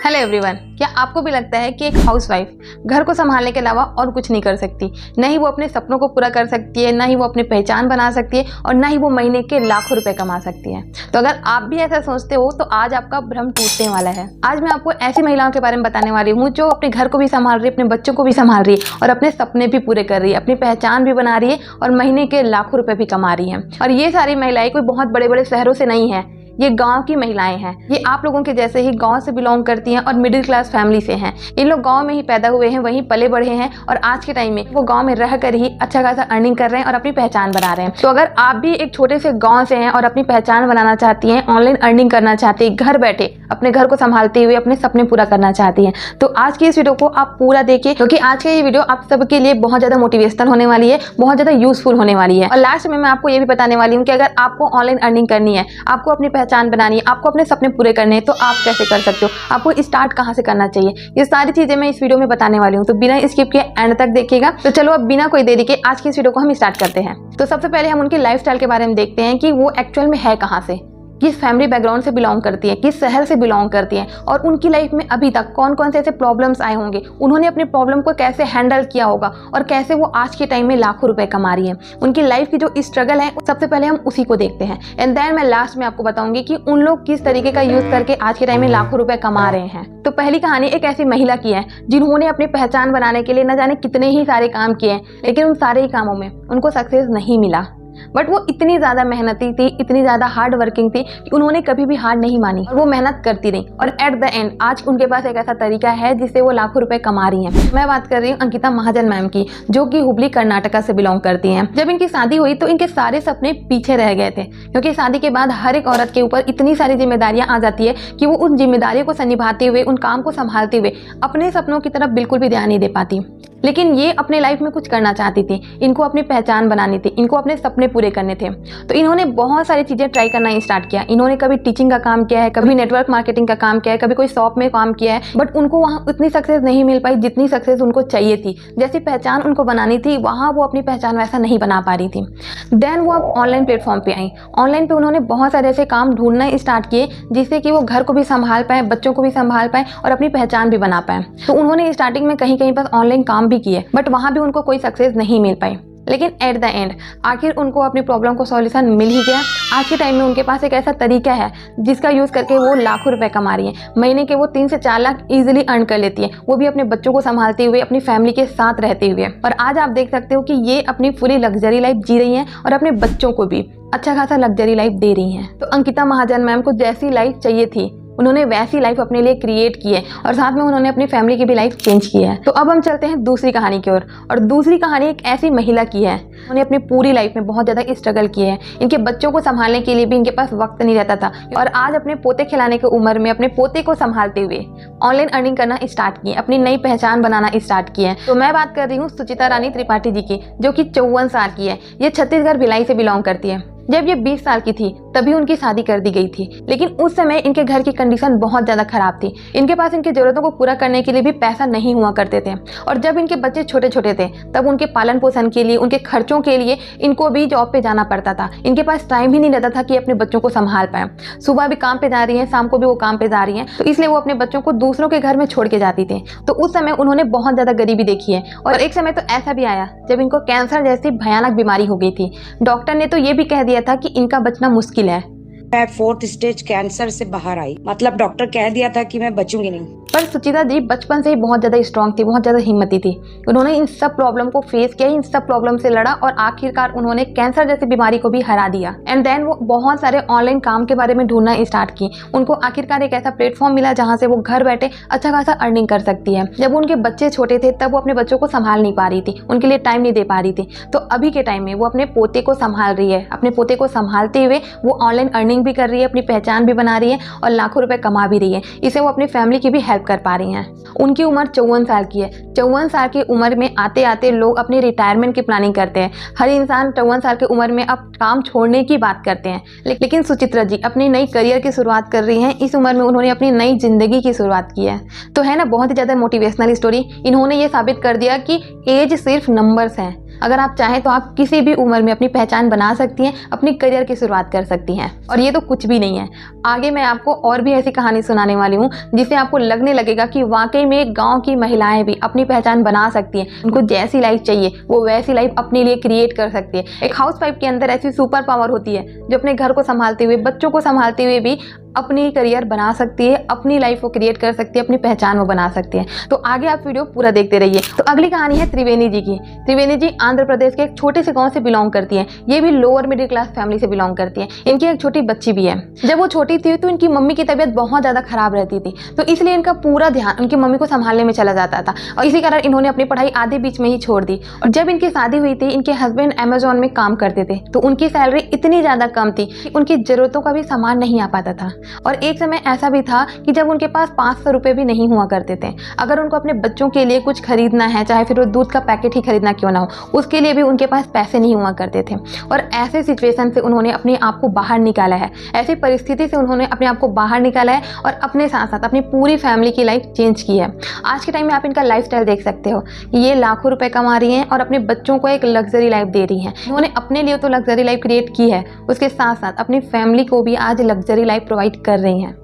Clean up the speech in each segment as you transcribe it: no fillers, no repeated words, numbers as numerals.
Hello everyone, क्या आपको भी लगता है कि एक हाउसवाइफ घर को संभालने के अलावा और कुछ नहीं कर सकती? न ही वो अपने सपनों को पूरा कर सकती है, न ही वो अपनी पहचान बना सकती है और न ही वो महीने के लाखों रुपए कमा सकती है। तो अगर आप भी ऐसा सोचते हो तो आज आपका भ्रम टूटने वाला है। आज मैं आपको ऐसी महिलाओं के बारे में बताने वाली हूँ जो अपने घर को भी संभाल रही है, अपने बच्चों को भी संभाल रही है और अपने सपने भी पूरे कर रही है, अपनी पहचान भी बना रही है और महीने के लाखों रुपए भी कमा रही है। और ये सारी महिलाएं कोई बहुत बड़े बड़े शहरों से नहीं है, ये गांव की महिलाएं हैं। ये आप लोगों के जैसे ही गांव से बिलोंग करती हैं और मिडिल क्लास फैमिली से हैं। इन लोग गांव में ही पैदा हुए हैं, वहीं पले बढ़े हैं और आज के टाइम में वो गांव में रहकर ही अच्छा खासा अर्निंग कर रहे हैं और अपनी पहचान बना रहे हैं। तो अगर आप भी एक छोटे से गांव से हैं और अपनी पहचान बनाना चाहती हैं, ऑनलाइन अर्निंग करना चाहती हैं, घर बैठे अपने घर को संभालते हुए अपने सपने पूरा करना चाहती हैं, तो आज की इस वीडियो को आप पूरा देखिए, क्योंकि आज का ये वीडियो आप सबके लिए बहुत ज्यादा मोटिवेशनल होने वाली है, बहुत ज्यादा यूजफुल होने वाली है। और लास्ट में मैं आपको ये भी बताने वाली हूँ कि अगर आपको ऑनलाइन अर्निंग करनी है, आपको अपनी पहचान बनानी है, आपको अपने सपने पूरे करने हैं, तो आप कैसे कर सकते हो, आपको स्टार्ट कहां से करना चाहिए, ये सारी चीजें मैं इस वीडियो में बताने वाली हूँ। तो बिना स्किप के एंड तक देखिएगा। तो चलो अब बिना कोई देरी के आज की इस वीडियो को हम स्टार्ट करते हैं। तो सबसे पहले हम उनकी लाइफस्टाइल के बारे में देखते हैं कि वो एक्चुअल में है कहां से, किस फैमिली बैकग्राउंड से बिलोंग करती है, किस शहर से बिलोंग करती हैं और उनकी लाइफ में अभी तक कौन कौन से ऐसे प्रॉब्लम्स आए होंगे, उन्होंने अपने प्रॉब्लम को कैसे हैंडल किया होगा और कैसे वो आज के टाइम में लाखों रुपए कमा रही है। उनकी लाइफ की जो स्ट्रगल है सबसे पहले हम उसी को देखते हैं एंड देन मैं लास्ट में आपको बताऊंगी कि उन लोग किस तरीके का यूज करके आज के टाइम में लाखों रुपए कमा रहे हैं। तो पहली कहानी एक ऐसी महिला की है जिन्होंने अपनी पहचान बनाने के लिए न जाने कितने ही सारे काम किए, लेकिन उन सारे ही कामों में उनको सक्सेस नहीं मिला। बट वो इतनी ज्यादा मेहनती थी, इतनी ज्यादा हार्ड वर्किंग थी कि उन्होंने कभी भी हार नहीं मानी और वो मेहनत करती रही और एट द एंड आज उनके पास एक ऐसा तरीका है जिससे वो लाखों रुपए कमा रही हैं। मैं बात कर रही हूँ अंकिता महाजन मैम की, जो कि हुबली कर्नाटका से बिलोंग करती हैं। जब इनकी शादी हुई तो इनके सारे सपने पीछे रह गए थे, क्योंकि शादी के बाद हर एक औरत के ऊपर इतनी सारी जिम्मेदारियां आ जाती है कि वो उन जिम्मेदारियों को निभाते हुए, उन काम को संभालते हुए अपने सपनों की तरफ बिल्कुल भी ध्यान नहीं दे पाती। लेकिन ये अपने लाइफ में कुछ करना चाहती थी, इनको अपनी पहचान बनानी थी, इनको अपने सपने पूरे करने थे। तो इन्होंने बहुत सारी चीजें ट्राई करना स्टार्ट किया। इन्होंने कभी टीचिंग का काम किया है, कभी नेटवर्क मार्केटिंग का काम किया है, कभी कोई शॉप में काम किया है, बट उनको वहां उतनी सक्सेस नहीं मिल पाई जितनी सक्सेस उनको चाहिए थी। जैसी पहचान उनको बनानी थी वहां वो अपनी पहचान वैसा नहीं बना पा रही थी। देन वो अब ऑनलाइन प्लेटफॉर्म पे आई। ऑनलाइन पे उन्होंने बहुत सारे ऐसे काम ढूंढना स्टार्ट किए जिससे कि वो घर को भी संभाल पाए, बच्चों को भी संभाल पाए और अपनी पहचान भी बना पाए। तो उन्होंने स्टार्टिंग में कहीं कहीं पर ऑनलाइन काम भी किए, बट वहां भी उनको कोई सक्सेस नहीं मिल पाई। लेकिन एट द एंड आखिर उनको अपनी प्रॉब्लम को सॉल्यूशन मिल ही गया। आज के टाइम में उनके पास एक ऐसा तरीका है जिसका यूज करके वो लाखों रुपए कमा रही है। महीने के वो 3 से 4 लाख इजीली अर्न कर लेती है, वो भी अपने बच्चों को संभालते हुए, अपनी फैमिली के साथ रहते हुए। और आज आप देख सकते हो कि ये अपनी पूरी लग्जरी लाइफ जी रही हैं और अपने बच्चों को भी अच्छा खासा लग्जरी लाइफ दे रही हैं। तो अंकिता महाजन मैम को जैसी लाइफ चाहिए थी उन्होंने वैसी लाइफ अपने लिए क्रिएट की है और साथ में उन्होंने अपनी फैमिली की भी लाइफ चेंज की है। तो अब हम चलते हैं दूसरी कहानी की ओर। और दूसरी कहानी एक ऐसी महिला की है, उन्होंने अपनी पूरी लाइफ में बहुत ज्यादा स्ट्रगल किए हैं। इनके बच्चों को संभालने के लिए भी इनके पास वक्त नहीं रहता था और आज अपने पोते खिलाने की उम्र में अपने पोते को संभालते हुए ऑनलाइन अर्निंग करना स्टार्ट किए, अपनी नई पहचान बनाना स्टार्ट किए हैं। तो मैं बात कर रही हूँ सुचिता रानी त्रिपाठी जी की, जो कि 54 साल की है। ये छत्तीसगढ़ भिलाई से बिलोंग करती है। जब ये 20 साल की थी तभी उनकी शादी कर दी गई थी, लेकिन उस समय इनके घर की कंडीशन बहुत ज्यादा खराब थी। इनके पास इनकी जरूरतों को पूरा करने के लिए भी पैसा नहीं हुआ करते थे और जब इनके बच्चे छोटे छोटे थे तब उनके पालन पोषण के लिए, उनके खर्चों के लिए इनको भी जॉब पे जाना पड़ता था। इनके पास टाइम ही नहीं रहता था कि अपने बच्चों को संभाल पाए। सुबह भी काम पे जा रही है, शाम को भी वो काम पे जा रही है, तो इसलिए वो अपने बच्चों को दूसरों के घर में छोड़ के जाती थी। तो उस समय उन्होंने बहुत ज्यादा गरीबी देखी है और एक समय तो ऐसा भी आया जब इनको कैंसर जैसी भयानक बीमारी हो गई थी। डॉक्टर ने तो ये भी कह दिया था कि इनका बचना मुश्किल है। मैं 4th स्टेज कैंसर से बाहर आई, मतलब डॉक्टर कह दिया था कि मैं बचूंगी नहीं। पर सुचिता जी बचपन से ही बहुत ज्यादा स्ट्रांग थी, बहुत ज्यादा हिम्मती थी। उन्होंने इन सब प्रॉब्लम को फेस किया, इन सब प्रॉब्लम से लड़ा और आखिरकार उन्होंने कैंसर जैसी बीमारी को भी हरा दिया। एंड देन वो बहुत सारे ऑनलाइन काम के बारे में ढूंढना स्टार्ट की। उनको आखिरकार एक ऐसा प्लेटफॉर्म मिला जहां से वो घर बैठे अच्छा खासा अर्निंग कर सकती है। जब उनके बच्चे छोटे थे तब वो अपने बच्चों को संभाल नहीं पा रही थी, उनके लिए टाइम नहीं दे पा रही थी। तो अभी के टाइम में वो अपने पोते को संभाल रही है। अपने पोते को संभालते हुए वो ऑनलाइन अर्निंग भी कर रही है, अपनी पहचान भी बना रही है और लाखों रुपए कमा भी रही है। इससे वो अपनी फैमिली की भी हेल्प कर पा रही हैं। उनकी उम्र 54 साल की है। 54 साल की उम्र में आते आते लोग अपनी रिटायरमेंट की प्लानिंग करते हैं। हर इंसान 54 साल की उम्र में अब काम छोड़ने की बात करते हैं, लेकिन सुचित्रा जी अपनी नई करियर की शुरुआत कर रही हैं। इस उम्र में उन्होंने अपनी नई जिंदगी की शुरुआत की है। तो है ना बहुत ही ज्यादा मोटिवेशनल स्टोरी। इन्होंने ये साबित कर दिया कि एज सिर्फ नंबर्स हैं। अगर आप चाहें तो आप किसी भी उम्र में अपनी पहचान बना सकती हैं, अपनी करियर की शुरुआत कर सकती हैं। और ये तो कुछ भी नहीं है, आगे मैं आपको और भी ऐसी कहानी सुनाने वाली हूँ जिससे आपको लगने लगेगा कि वाकई में गाँव की महिलाएं भी अपनी पहचान बना सकती हैं। उनको जैसी लाइफ चाहिए वो वैसी लाइफ अपने लिए क्रिएट कर सकती है। एक हाउसवाइफ के अंदर ऐसी सुपर पावर होती है जो अपने घर को संभालते हुए, बच्चों को संभालते हुए भी अपनी करियर बना सकती है, अपनी लाइफ को क्रिएट कर सकती है, अपनी पहचान वो बना सकती है। तो आगे आप वीडियो पूरा देखते रहिए। तो अगली कहानी है त्रिवेणी जी की। त्रिवेणी जी आंध्र प्रदेश के एक छोटे से गांव से बिलोंग करती हैं। ये भी लोअर मिडिल क्लास फैमिली से बिलोंग करती हैं। इनकी एक छोटी बच्ची भी है। जब वो छोटी थी तो इनकी मम्मी की तबीयत बहुत ज़्यादा खराब रहती थी, तो इसलिए इनका पूरा ध्यान उनकी मम्मी को संभालने में चला जाता था और इसी कारण इन्होंने अपनी पढ़ाई आधे बीच में ही छोड़ दी। और जब इनकी शादी हुई थी, इनके हस्बैंड अमेजोन में काम करते थे, तो उनकी सैलरी इतनी ज़्यादा कम थी कि उनकी ज़रूरतों का भी सामान नहीं आ पाता था। और एक समय ऐसा भी था कि जब उनके पास 500 रुपये भी नहीं हुआ करते थे। अगर उनको अपने बच्चों के लिए कुछ खरीदना है, चाहे फिर वो दूध का पैकेट ही खरीदना क्यों ना हो, उसके लिए भी उनके पास पैसे नहीं हुआ करते थे। और ऐसे सिचुएशन से उन्होंने अपने आप को बाहर निकाला है, ऐसी परिस्थिति से उन्होंने अपने आप को बाहर निकाला है और अपने साथ साथ अपनी पूरी फैमिली की लाइफ चेंज की है। आज के टाइम में आप इनका लाइफस्टाइल देख सकते हो कि ये लाखों रुपए कमा रही हैं और अपने बच्चों को एक लग्जरी लाइफ दे रही हैं। उन्होंने अपने लिए तो लग्जरी लाइफ क्रिएट की है, उसके साथ साथ अपनी फैमिली को भी आज लग्जरी लाइफ प्रोवाइड कर रही हैं।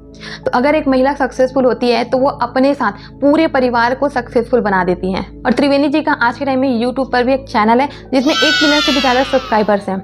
तो अगर एक महिला सक्सेसफुल होती है तो वो अपने साथ पूरे परिवार को सक्सेसफुल बना देती हैं। और त्रिवेणी जी का आज के टाइम में यूट्यूब पर भी एक चैनल है जिसमें 1 मिलियन से भी ज़्यादा सब्सक्राइबर्स हैं।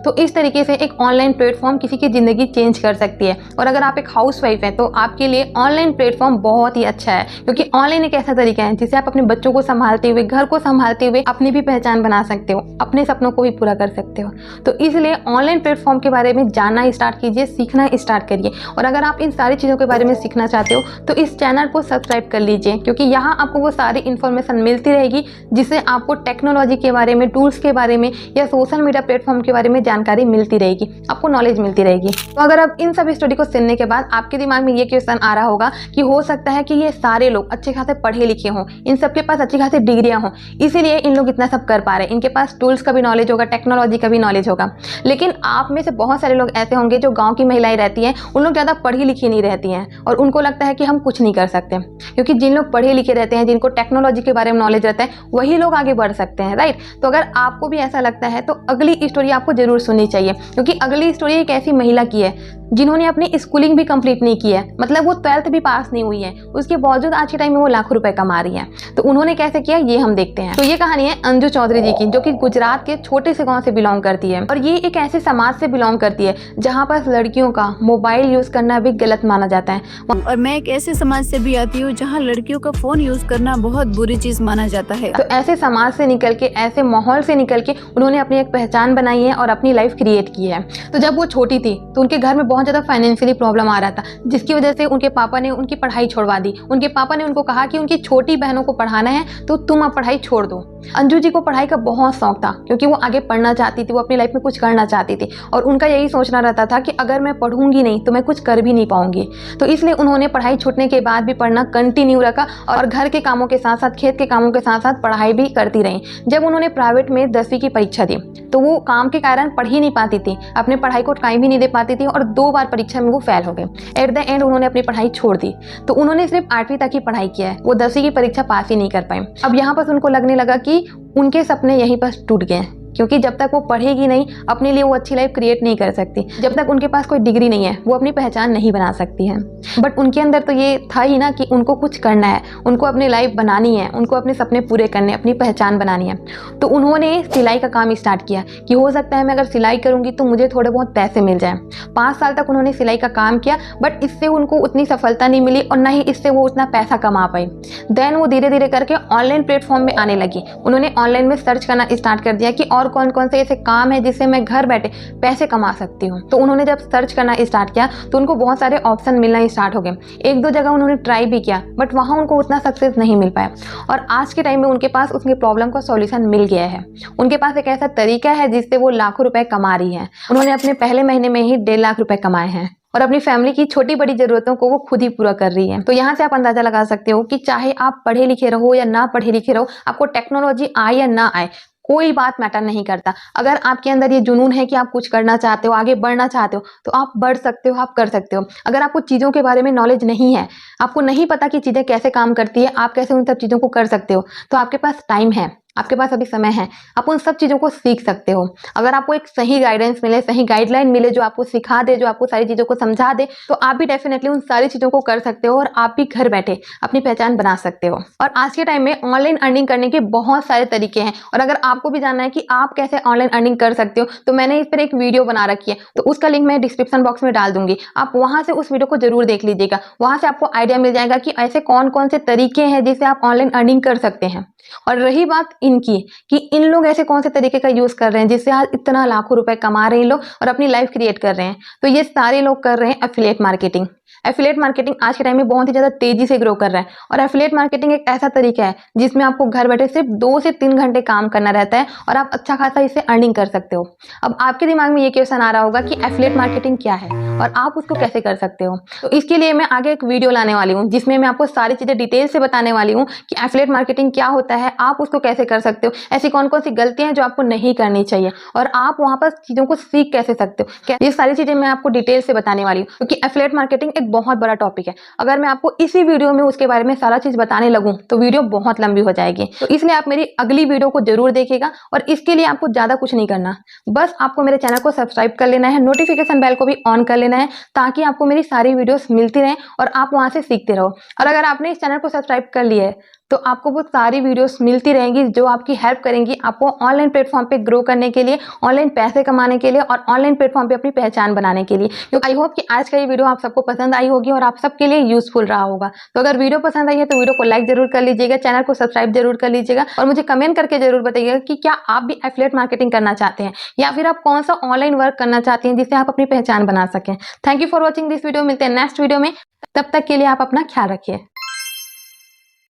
तो इस तरीके से एक ऑनलाइन प्लेटफॉर्म किसी की ज़िंदगी चेंज कर सकती है। और अगर आप एक हाउसवाइफ हैं तो आपके लिए ऑनलाइन प्लेटफॉर्म बहुत ही अच्छा है, क्योंकि ऑनलाइन एक ऐसा तरीका है जिससे आप अपने बच्चों को संभालते हुए, घर को संभालते हुए अपनी भी पहचान बना सकते हो, अपने सपनों को भी पूरा कर सकते हो। तो इसलिए ऑनलाइन प्लेटफॉर्म के बारे में जानना स्टार्ट कीजिए, सीखना स्टार्ट करिए। और अगर आप इन सारी चीज़ों के बारे में सीखना चाहते हो तो इस चैनल को सब्सक्राइब कर लीजिए, क्योंकि यहाँ आपको वो सारी इन्फॉर्मेशन मिलती रहेगी जिससे आपको टेक्नोलॉजी के बारे में, टूल्स के बारे में या सोशल मीडिया प्लेटफॉर्म के बारे में जानकारी मिलती रहेगी, आपको नॉलेज मिलती रहेगी। तो अगर अब इन सब स्टोरी को सुनने के बाद आपके दिमाग में ये क्वेश्चन आ रहा होगा कि हो सकता है कि ये सारे लोग अच्छे खासे पढ़े लिखे हों, इन सबके पास अच्छी खासी डिग्रियां हों, इसीलिए इन लोग इतना सब कर पा रहे हैं, इनके पास टूल्स का भी नॉलेज होगा, टेक्नोलॉजी का भी नॉलेज होगा। लेकिन आप में से बहुत सारे लोग ऐसे होंगे जो गाँव की महिलाएं रहती हैं, उन लोग ज़्यादा पढ़ी लिखी नहीं रहती हैं और उनको लगता है कि हम कुछ नहीं कर सकते, क्योंकि जिन लोग पढ़े लिखे रहते हैं, जिनको टेक्नोलॉजी के बारे में नॉलेज रहता है, वही लोग आगे बढ़ सकते हैं, राइट। तो अगर आपको भी ऐसा लगता है तो अगली स्टोरी आपको जरूर सुननी चाहिए, क्योंकि अगली स्टोरी एक ऐसी महिला की है जिन्होंने अपनी स्कूलिंग भी कंप्लीट नहीं की है, मतलब वो 12th भी पास नहीं हुई है, उसके बावजूद आज के टाइम में वो लाखों रुपए कमा रही है। तो उन्होंने कैसे किया ये हम देखते हैं। तो ये कहानी है अंजू चौधरी जी की, जो कि गुजरात के छोटे से गांव से बिलोंग करती है। और ये एक ऐसे समाज से बिलोंग करती है जहाँ पर लड़कियों का मोबाइल यूज करना भी गलत माना जाता है। और मैं एक ऐसे समाज से भी आती हूँ जहाँ लड़कियों का फोन यूज करना बहुत बुरी चीज माना जाता है। तो ऐसे समाज से निकल के, ऐसे माहौल से निकल के उन्होंने अपनी एक पहचान बनाई है और अपनी लाइफ क्रिएट की है। तो जब वो छोटी थी तो उनके घर में बहुत ज्यादा फाइनेंशियली प्रॉब्लम आ रहा था, जिसकी वजह से उनके पापा ने उनकी पढ़ाई छोड़वा दी। उनके पापा ने उनको कहा कि उनकी छोटी बहनों को पढ़ाना है तो तुम अब पढ़ाई छोड़ दो। अंजू जी को पढ़ाई का बहुत शौक था, क्योंकि वो आगे पढ़ना चाहती थी, वो अपनी लाइफ में कुछ करना चाहती थी और उनका यही सोचना रहता था कि अगर मैं पढ़ूंगी नहीं तो मैं कुछ कर भी नहीं पाऊंगी। तो इसलिए उन्होंने पढ़ाई छूटने के बाद भी पढ़ना कंटिन्यू रखा और घर के कामों के साथ साथ, खेत के कामों के साथ साथ पढ़ाई भी करती रही। जब उन्होंने प्राइवेट में 10वीं की परीक्षा दी तो वो काम के कारण पढ़ ही नहीं पाती थी, अपने पढ़ाई को टाइम ही नहीं दे पाती थी और 2 बार परीक्षा में वो फेल हो गए। एट द एंड उन्होंने अपनी पढ़ाई छोड़ दी। तो उन्होंने सिर्फ 8वीं तक ही पढ़ाई किया है, वो 10वीं की परीक्षा पास ही नहीं कर पाई। अब यहाँ पर उनको लगने लगा कि उनके सपने यहीं पर टूट गए, क्योंकि जब तक वो पढ़ेगी नहीं, अपने लिए वो अच्छी लाइफ क्रिएट नहीं कर सकती। जब तक उनके पास कोई डिग्री नहीं है, वो अपनी पहचान नहीं बना सकती है। बट उनके अंदर तो ये था ही ना कि उनको कुछ करना है, उनको अपनी लाइफ बनानी है, उनको अपने सपने पूरे करने, अपनी पहचान बनानी है। तो उन्होंने सिलाई का काम स्टार्ट किया कि हो सकता है मैं अगर सिलाई करूंगी तो मुझे थोड़े बहुत पैसे मिल जाए। 5 साल तक उन्होंने सिलाई का काम किया, बट इससे उनको उतनी सफलता नहीं मिली और ना ही इससे वो उतना पैसा कमा पाई। देन वो धीरे धीरे करके ऑनलाइन प्लेटफॉर्म में आने लगी। उन्होंने ऑनलाइन में सर्च करना स्टार्ट कर दिया कि और कौन कौन से ऐसे काम है जिससे मैं घर बैठे पैसे कमा सकती हूँ। तो उन्होंने जब सर्च करना स्टार्ट किया तो उनको बहुत सारे ऑप्शन मिलना स्टार्ट हो गए। 1-2 जगह उन्होंने ट्राई भी किया, बट वहाँ उनको उतना सक्सेस नहीं मिल पाया। और आज के टाइम में उनके पास उसके प्रॉब्लम का सॉल्यूशन मिल गया है। उनके पास एक ऐसा तरीका है जिससे वो लाखों रुपए कमा रही है। उन्होंने अपने पहले महीने में ही 1.5 लाख रुपए कमाए हैं और अपनी फैमिली की छोटी बड़ी जरूरतों को वो खुद ही पूरा कर रही है। तो यहाँ से आप अंदाजा लगा सकते हो कि चाहे आप पढ़े लिखे रहो या ना पढ़े लिखे रहो, आपको टेक्नोलॉजी आए या ना आए, कोई बात मैटर नहीं करता। अगर आपके अंदर ये जुनून है कि आप कुछ करना चाहते हो, आगे बढ़ना चाहते हो, तो आप बढ़ सकते हो, आप कर सकते हो। अगर आपको चीज़ों के बारे में नॉलेज नहीं है, आपको नहीं पता कि चीज़ें कैसे काम करती है, आप कैसे उन सब चीज़ों को कर सकते हो, तो आपके पास टाइम है, आपके पास अभी समय है, आप उन सब चीज़ों को सीख सकते हो। अगर आपको एक सही गाइडेंस मिले, सही गाइडलाइन मिले जो आपको सिखा दे, जो आपको सारी चीज़ों को समझा दे, तो आप भी डेफिनेटली उन सारी चीज़ों को कर सकते हो और आप भी घर बैठे अपनी पहचान बना सकते हो। और आज के टाइम में ऑनलाइन अर्निंग करने के बहुत सारे तरीके हैं, और अगर आपको भी जानना है कि आप कैसे ऑनलाइन अर्निंग कर सकते हो तो मैंने इस पर एक वीडियो बना रखी है, तो उसका लिंक मैं डिस्क्रिप्शन बॉक्स में डाल दूंगी। आप वहां से उस वीडियो को जरूर देख लीजिएगा। वहां से आपको आइडिया मिल जाएगा कि ऐसे कौन कौन से तरीके हैं जिससे आप ऑनलाइन अर्निंग कर सकते हैं। और रही बात इनकी कि इन लोग ऐसे कौन से तरीके का यूज कर रहे हैं जिससे आज इतना लाखों रुपए कमा रहे हैं लोग और अपनी लाइफ क्रिएट कर रहे हैं, तो ये सारे लोग कर रहे हैं एफिलिएट मार्केटिंग। एफिलिएट मार्केटिंग आज के टाइम में बहुत ही ज्यादा तेजी से ग्रो कर रहा है, और एफिलिएट मार्केटिंग एक ऐसा तरीका है जिसमें आपको घर बैठे सिर्फ 2 से 3 घंटे काम करना रहता है और आप अच्छा खासा इससे अर्निंग कर सकते हो। अब आपके दिमाग में ये क्वेश्चन आ रहा होगा कि एफिलिएट मार्केटिंग क्या है और आप उसको कैसे कर सकते हो, तो इसके लिए मैं आगे एक वीडियो लाने वाली हूँ जिसमें मैं आपको सारी चीजें डिटेल से बताने वाली हूँ कि एफिलिएट मार्केटिंग क्या होता है, आप उसको कैसे कर सकते हो, ऐसी कौन कौन सी गलतियां हैं जो आपको नहीं करनी चाहिए, और आप वहां पर चीजों को सीख कैसे सकते हो। ये सारी चीजें मैं आपको डिटेल से बताने वाली हूँ, क्योंकि एफिलिएट मार्केटिंग एक बहुत बड़ा टॉपिक है। अगर मैं आपको इसी वीडियो में उसके बारे में सारा चीज बताने लगूं तो वीडियो बहुत लंबी हो जाएगी, तो इसलिए आप मेरी अगली वीडियो को जरूर देखिएगा। और इसके लिए आपको ज्यादा कुछ नहीं करना, बस आपको मेरे चैनल को सब्सक्राइब कर लेना है, नोटिफिकेशन बेल को भी ऑन कर लेना है, ताकि आपको मेरी सारी वीडियोस मिलती रहें और आप वहां से सीखते रहो। और अगर आपने इस चैनल को सब्सक्राइब कर लिया है तो आपको वो सारी वीडियोस मिलती रहेंगी जो आपकी हेल्प करेंगी आपको ऑनलाइन प्लेटफॉर्म पे ग्रो करने के लिए, ऑनलाइन पैसे कमाने के लिए और ऑनलाइन प्लेटफॉर्म पे अपनी पहचान बनाने के लिए। तो आई होप कि आज का ये वीडियो आप सबको पसंद आई होगी और आप सबके लिए यूजफुल रहा होगा। तो अगर वीडियो पसंद आई है तो वीडियो को लाइक जरूर कर लीजिएगा, चैनल को सब्सक्राइब जरूर कर लीजिएगा, और मुझे कमेंट करके जरूर बताइएगा कि क्या आप भी एफिलिएट मार्केटिंग करना चाहते हैं या फिर आप कौन सा ऑनलाइन वर्क करना चाहते हैं जिससे आप अपनी पहचान बना सकें। Thank you for watching this video. मिलते हैं नेक्स्ट वीडियो में, तब तक के लिए आप अपना ख्याल रखिए।